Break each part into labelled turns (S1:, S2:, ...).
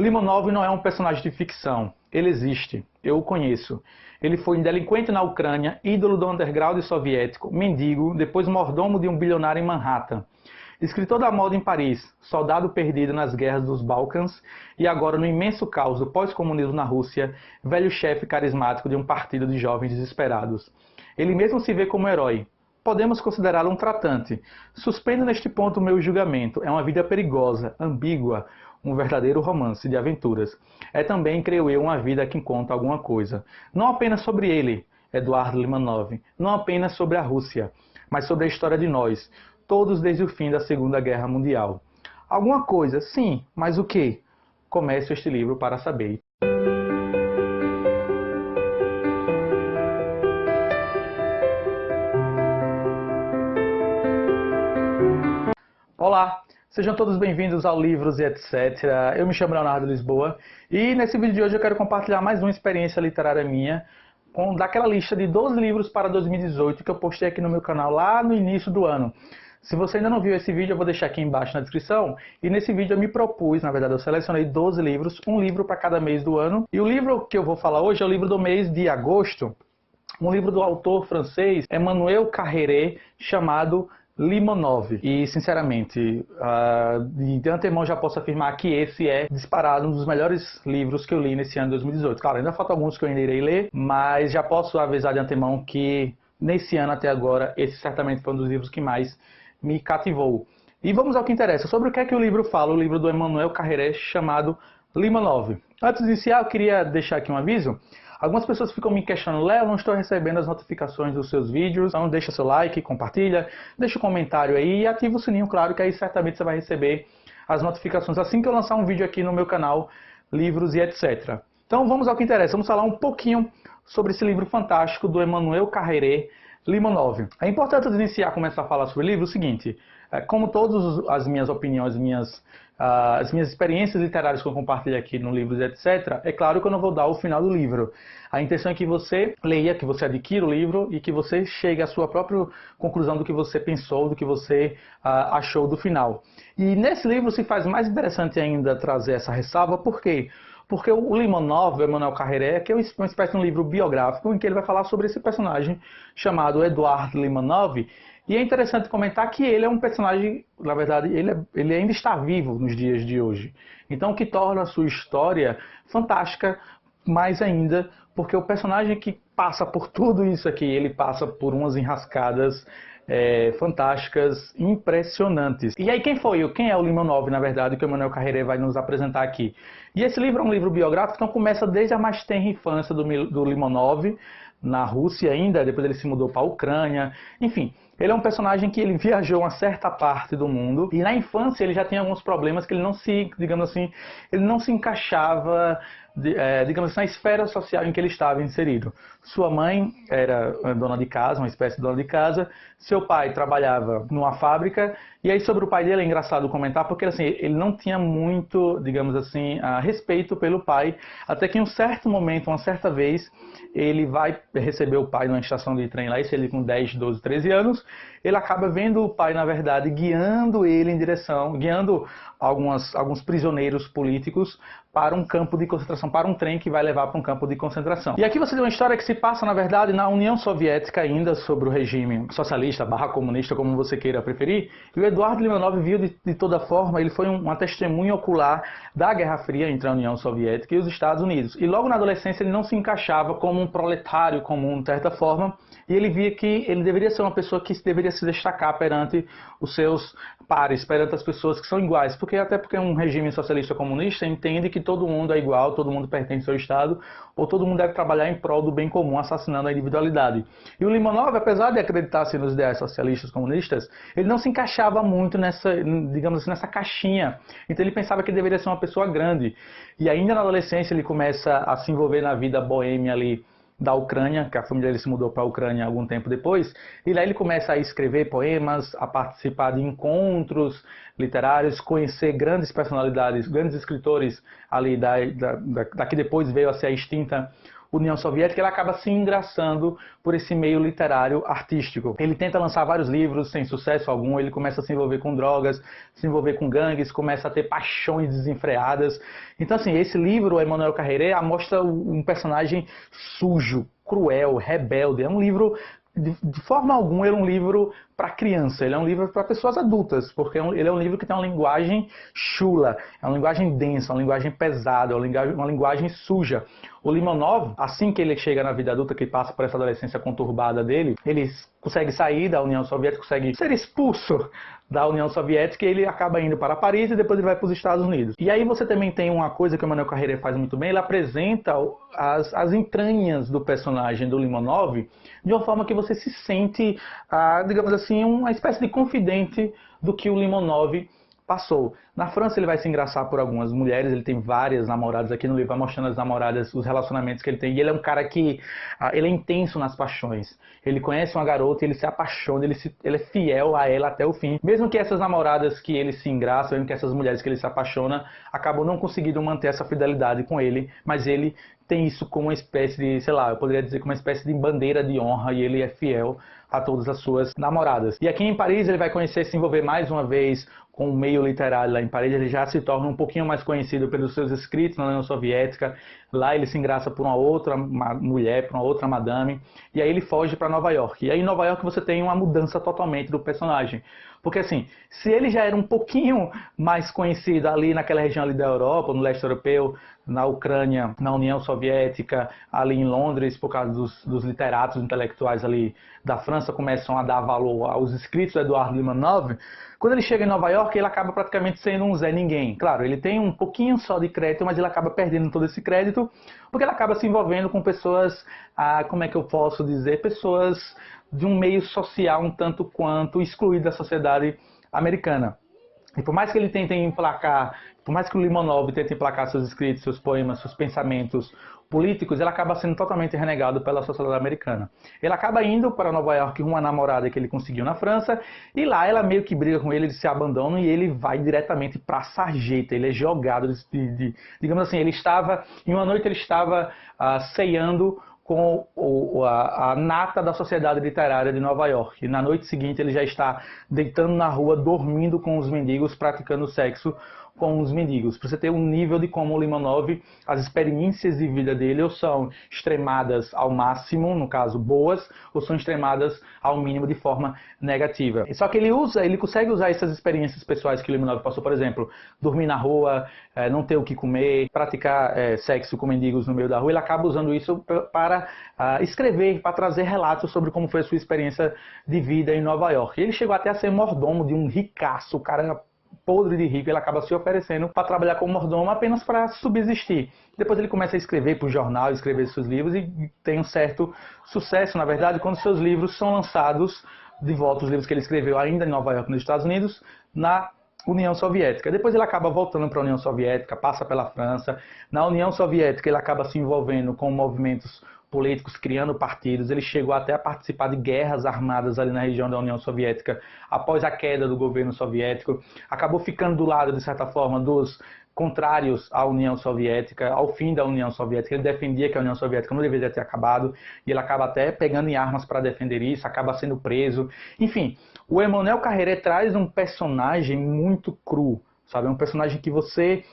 S1: Limonov não é um personagem de ficção. Ele existe. Eu o conheço. Ele foi um delinquente na Ucrânia, ídolo do underground soviético, mendigo, depois mordomo de um bilionário em Manhattan. Escritor da moda em Paris, soldado perdido nas guerras dos Balcãs e agora no imenso caos do pós-comunismo na Rússia, velho chefe carismático de um partido de jovens desesperados. Ele mesmo se vê como herói. Podemos considerá-lo um tratante. Suspendo neste ponto o meu julgamento. É uma vida perigosa, ambígua, um verdadeiro romance de aventuras. É também, creio eu, uma vida que conta alguma coisa. Não apenas sobre ele, Eduardo Limonov, não apenas sobre a Rússia, mas sobre a história de nós, todos desde o fim da Segunda Guerra Mundial. Alguma coisa, sim, mas o quê? Comece este livro para saber. Olá, sejam todos bem-vindos ao Livros e etc. Eu me chamo Leonardo Lisboa e nesse vídeo de hoje eu quero compartilhar mais uma experiência literária minha daquela lista de 12 livros para 2018 que eu postei aqui no meu canal lá no início do ano. Se você ainda não viu esse vídeo, eu vou deixar aqui embaixo na descrição. E nesse vídeo eu me propus, na verdade eu selecionei 12 livros, um livro para cada mês do ano. E o livro que eu vou falar hoje é o livro do mês de agosto, um livro do autor francês Emmanuel Carrère, chamado Limonov. E, sinceramente, de antemão já posso afirmar que esse é disparado um dos melhores livros que eu li nesse ano de 2018. Claro, ainda faltam alguns que eu ainda irei ler, mas já posso avisar de antemão que nesse ano até agora, esse certamente foi um dos livros que mais me cativou. E vamos ao que interessa. Sobre o que é que o livro fala, o livro do Emmanuel Carrère, chamado Limonov. Antes de iniciar, eu queria deixar aqui um aviso. Algumas pessoas ficam me questionando: Léo, não estou recebendo as notificações dos seus vídeos, então deixa seu like, compartilha, deixa um comentário aí e ativa o sininho, claro, que aí certamente você vai receber as notificações assim que eu lançar um vídeo aqui no meu canal Livros e etc. Então vamos ao que interessa, vamos falar um pouquinho sobre esse livro fantástico do Emmanuel Carrère, Limonov. É importante iniciar a começar a falar sobre o livro o seguinte: como todas as minhas opiniões, as minhas experiências literárias que eu compartilho aqui no Livros, etc., é claro que eu não vou dar o final do livro. A intenção é que você leia, que você adquira o livro e que você chegue à sua própria conclusão do que você pensou, do que você achou do final. E nesse livro se faz mais interessante ainda trazer essa ressalva, por quê? Porque o Limonov, o Emmanuel Carrère, que é uma espécie de um livro biográfico em que ele vai falar sobre esse personagem chamado Eduard Limonov. E é interessante comentar que ele é um personagem, na verdade, ele ainda está vivo nos dias de hoje. Então, o que torna a sua história fantástica mais ainda, porque o personagem que passa por tudo isso aqui, ele passa por umas enrascadas fantásticas, impressionantes. E aí quem é o Limonov, na verdade, que o Emmanuel Carrère vai nos apresentar aqui? E esse livro é um livro biográfico, então começa desde a mais tenra infância do Limonov, na Rússia ainda, depois ele se mudou para a Ucrânia, enfim. Ele é um personagem que ele viajou uma certa parte do mundo e na infância ele já tinha alguns problemas que ele não se, digamos assim, ele não se encaixava, digamos assim, na esfera social em que ele estava inserido. Sua mãe era dona de casa, uma espécie de dona de casa, seu pai trabalhava numa fábrica, e aí sobre o pai dele é engraçado comentar, porque assim, ele não tinha muito, digamos assim, respeito pelo pai, até que em um certo momento, uma certa vez, ele vai receber o pai numa estação de trem lá, isso ele com 10, 12, 13 anos, ele acaba vendo o pai, na verdade, guiando ele em direção, guiando alguns prisioneiros políticos para um campo de concentração, para um trem que vai levar para um campo de concentração. E aqui você tem uma história que se passa, na verdade, na União Soviética ainda, sobre o regime socialista, /comunista, como você queira preferir. E o Eduardo Limonov viu de toda forma, ele foi uma testemunha ocular da Guerra Fria entre a União Soviética e os Estados Unidos. E logo na adolescência ele não se encaixava como um proletário comum, de certa forma, e ele via que ele deveria ser uma pessoa que deveria se destacar perante os seus pares, perante as pessoas que são iguais, até porque um regime socialista comunista entende que todo mundo é igual, todo mundo pertence ao Estado, ou todo mundo deve trabalhar em prol do bem comum, assassinando a individualidade. E o Limonov, apesar de acreditar-se nos ideais socialistas comunistas, ele não se encaixava muito nessa, digamos assim, nessa caixinha. Então ele pensava que ele deveria ser uma pessoa grande. E ainda na adolescência ele começa a se envolver na vida boêmia ali da Ucrânia, que a família dele se mudou para a Ucrânia algum tempo depois, e lá ele começa a escrever poemas, a participar de encontros literários, conhecer grandes personalidades, grandes escritores ali da que depois veio a ser a extinta União Soviética, ele acaba se engraçando por esse meio literário artístico. Ele tenta lançar vários livros sem sucesso algum, ele começa a se envolver com drogas, se envolver com gangues, começa a ter paixões desenfreadas. Então, assim, esse livro, o Emmanuel Carrère, mostra um personagem sujo, cruel, rebelde. É um livro, de forma alguma, ele é um livro para criança, ele é um livro para pessoas adultas, porque ele é um livro que tem uma linguagem chula, é uma linguagem densa, uma linguagem pesada, uma linguagem suja. O Limonov, assim que ele chega na vida adulta, que passa por essa adolescência conturbada dele, ele consegue sair da União Soviética, consegue ser expulso da União Soviética, e ele acaba indo para Paris e depois ele vai para os Estados Unidos. E aí você também tem uma coisa que o Emmanuel Carrère faz muito bem, ele apresenta as entranhas do personagem do Limonov de uma forma que você se sente, digamos assim, uma espécie de confidente do que o Limonov passou. Na França ele vai se engraçar por algumas mulheres, ele tem várias namoradas, aqui no livro vai mostrando as namoradas, os relacionamentos que ele tem, e ele é um cara que ele é intenso nas paixões. Ele conhece uma garota, ele se apaixona, ele é fiel a ela até o fim. Mesmo que essas namoradas que ele se engraça, mesmo que essas mulheres que ele se apaixona, acabam não conseguindo manter essa fidelidade com ele, mas ele tem isso como uma espécie de, sei lá, eu poderia dizer como uma espécie de bandeira de honra, e ele é fiel a todas as suas namoradas. E aqui em Paris ele vai conhecer, se envolver mais uma vez com o meio literário lá em Paris, ele já se torna um pouquinho mais conhecido pelos seus escritos na União Soviética. Lá ele se engraça por uma outra mulher, por uma outra madame, e aí ele foge para Nova York. E aí em Nova York você tem uma mudança totalmente do personagem. Porque assim, se ele já era um pouquinho mais conhecido ali naquela região ali da Europa, no leste europeu, na Ucrânia, na União Soviética, ali em Londres, por causa dos literatos intelectuais ali da França, começam a dar valor aos escritos do Eduardo Limonov, quando ele chega em Nova York, ele acaba praticamente sendo um Zé Ninguém. Claro, ele tem um pouquinho só de crédito, mas ele acaba perdendo todo esse crédito, porque ele acaba se envolvendo com pessoas, como é que eu posso dizer, pessoas de um meio social um tanto quanto excluído da sociedade americana. E por mais que ele tente emplacar, por mais que o Limonov tente emplacar seus escritos, seus poemas, seus pensamentos políticos, ele acaba sendo totalmente renegado pela sociedade americana. Ele acaba indo para Nova York com uma namorada que ele conseguiu na França, e lá ela meio que briga com ele, eles se abandonam e ele vai diretamente para a sarjeta, ele é jogado, digamos assim, em uma noite ele estava ceando com a nata da sociedade literária de Nova York. E na noite seguinte ele já está deitando na rua, dormindo com os mendigos, praticando sexo com os mendigos. Para você ter um nível de como o Limonov, as experiências de vida dele ou são extremadas ao máximo, no caso boas, ou são extremadas ao mínimo de forma negativa. Só que ele consegue usar essas experiências pessoais que o Limonov passou, por exemplo, dormir na rua, não ter o que comer, praticar sexo com mendigos no meio da rua. Ele acaba usando isso para escrever, para trazer relatos sobre como foi a sua experiência de vida em Nova York. Ele chegou até a ser mordomo de um ricaço, o cara podre de rico, ele acaba se oferecendo para trabalhar como mordomo apenas para subsistir. Depois ele começa a escrever para o jornal, escrever seus livros e tem um certo sucesso, na verdade, quando seus livros são lançados de volta, os livros que ele escreveu ainda em Nova York, nos Estados Unidos, na União Soviética. Depois ele acaba voltando para a União Soviética, passa pela França. Na União Soviética ele acaba se envolvendo com movimentos políticos, criando partidos. Ele chegou até a participar de guerras armadas ali na região da União Soviética após a queda do governo soviético. Acabou ficando do lado, de certa forma, dos contrários à União Soviética, ao fim da União Soviética. Ele defendia que a União Soviética não deveria ter acabado, e ele acaba até pegando em armas para defender isso, acaba sendo preso. Enfim, o Emmanuel Carrère traz um personagem muito cru, sabe? Um personagem que você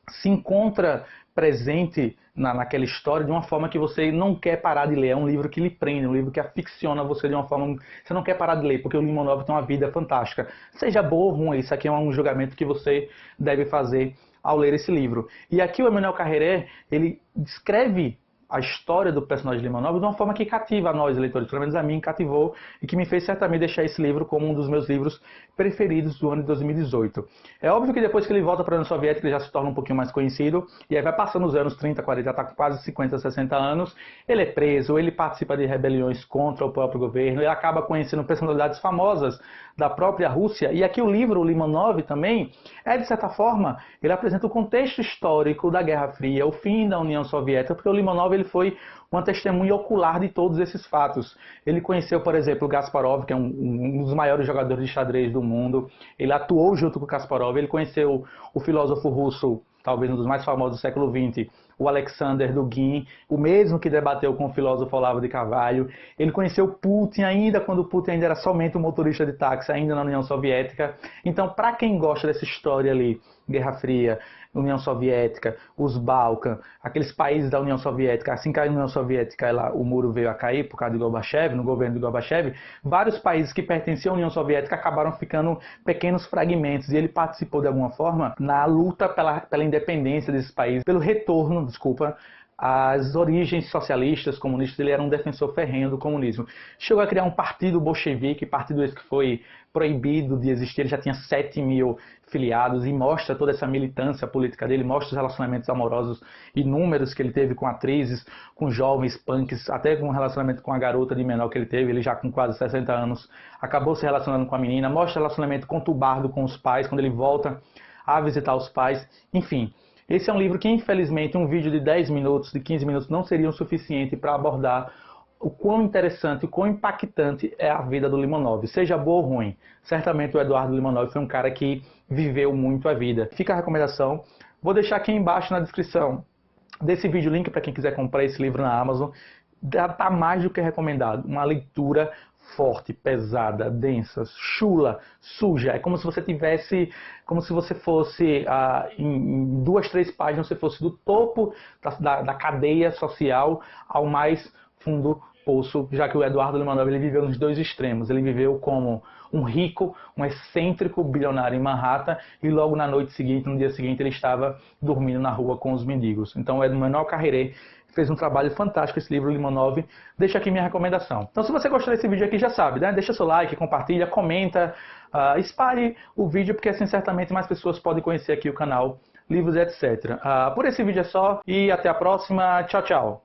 S1: se encontra presente naquela história de uma forma que você não quer parar de ler. É um livro que lhe prende, um livro que aficiona você de uma forma que você não quer parar de ler, porque o Limonov tem uma vida fantástica. Seja boa ou ruim, isso aqui é um julgamento que você deve fazer ao ler esse livro. E aqui o Emmanuel Carrère, ele descreve a história do personagem Limonov de uma forma que cativa a nós, leitores, pelo menos a mim cativou, e que me fez certamente deixar esse livro como um dos meus livros preferidos do ano de 2018. É óbvio que depois que ele volta para a União Soviética, ele já se torna um pouquinho mais conhecido, e aí vai passando os anos 30, 40, já está com quase 50, 60 anos, ele é preso, ele participa de rebeliões contra o próprio governo, ele acaba conhecendo personalidades famosas da própria Rússia, e aqui o livro, o Limonov também, de certa forma, ele apresenta o contexto histórico da Guerra Fria, o fim da União Soviética, porque o Limonov ele foi uma testemunha ocular de todos esses fatos. Ele conheceu, por exemplo, o Kasparov, que é um dos maiores jogadores de xadrez do mundo. Ele atuou junto com o Kasparov. Ele conheceu o filósofo russo, talvez um dos mais famosos do século XX, o Alexander Dugin, o mesmo que debateu com o filósofo Olavo de Carvalho. Ele conheceu Putin ainda quando Putin ainda era somente um motorista de táxi, ainda na União Soviética. Então, para quem gosta dessa história ali, Guerra Fria, União Soviética, os Balcãs, aqueles países da União Soviética, assim que a União Soviética, o muro veio a cair por causa de Gorbachev, no governo de Gorbachev, vários países que pertenciam à União Soviética acabaram ficando pequenos fragmentos, e ele participou de alguma forma na luta pela independência desses países, pelo retorno, às origens socialistas, comunistas. Ele era um defensor ferrenho do comunismo. Chegou a criar um partido bolchevique, partido esse que foi proibido de existir. Ele já tinha 7 mil filiados, e mostra toda essa militância política dele, mostra os relacionamentos amorosos inúmeros que ele teve com atrizes, com jovens punks, até com um relacionamento com a garota de menor que ele teve, ele já com quase 60 anos, acabou se relacionando com a menina, mostra o relacionamento conturbado com os pais, quando ele volta a visitar os pais, enfim. Esse é um livro que, infelizmente, um vídeo de 10 minutos, de 15 minutos, não seria o suficiente para abordar o quão interessante, o quão impactante é a vida do Limonov, seja boa ou ruim. Certamente o Eduardo Limonov foi um cara que viveu muito a vida. Fica a recomendação. Vou deixar aqui embaixo na descrição desse vídeo o link para quem quiser comprar esse livro na Amazon. Está mais do que recomendado. Uma leitura forte, pesada, densa, chula, suja. É como se você tivesse, como se você fosse, em 2, 3 páginas, você fosse do topo da cadeia social ao mais fundo poço, já que o Eduardo Limonov ele viveu nos dois extremos. Ele viveu como um rico, um excêntrico bilionário em Manhattan, e logo na noite seguinte, no dia seguinte, ele estava dormindo na rua com os mendigos. Então, o Manuel Carréré fez um trabalho fantástico, esse livro Limonov. Deixa aqui minha recomendação. Então, se você gostou desse vídeo aqui, já sabe, né? Deixa seu like, compartilha, comenta, espalhe o vídeo, porque assim certamente mais pessoas podem conhecer aqui o canal Livros e etc. Por esse vídeo é só, e até a próxima. Tchau, tchau.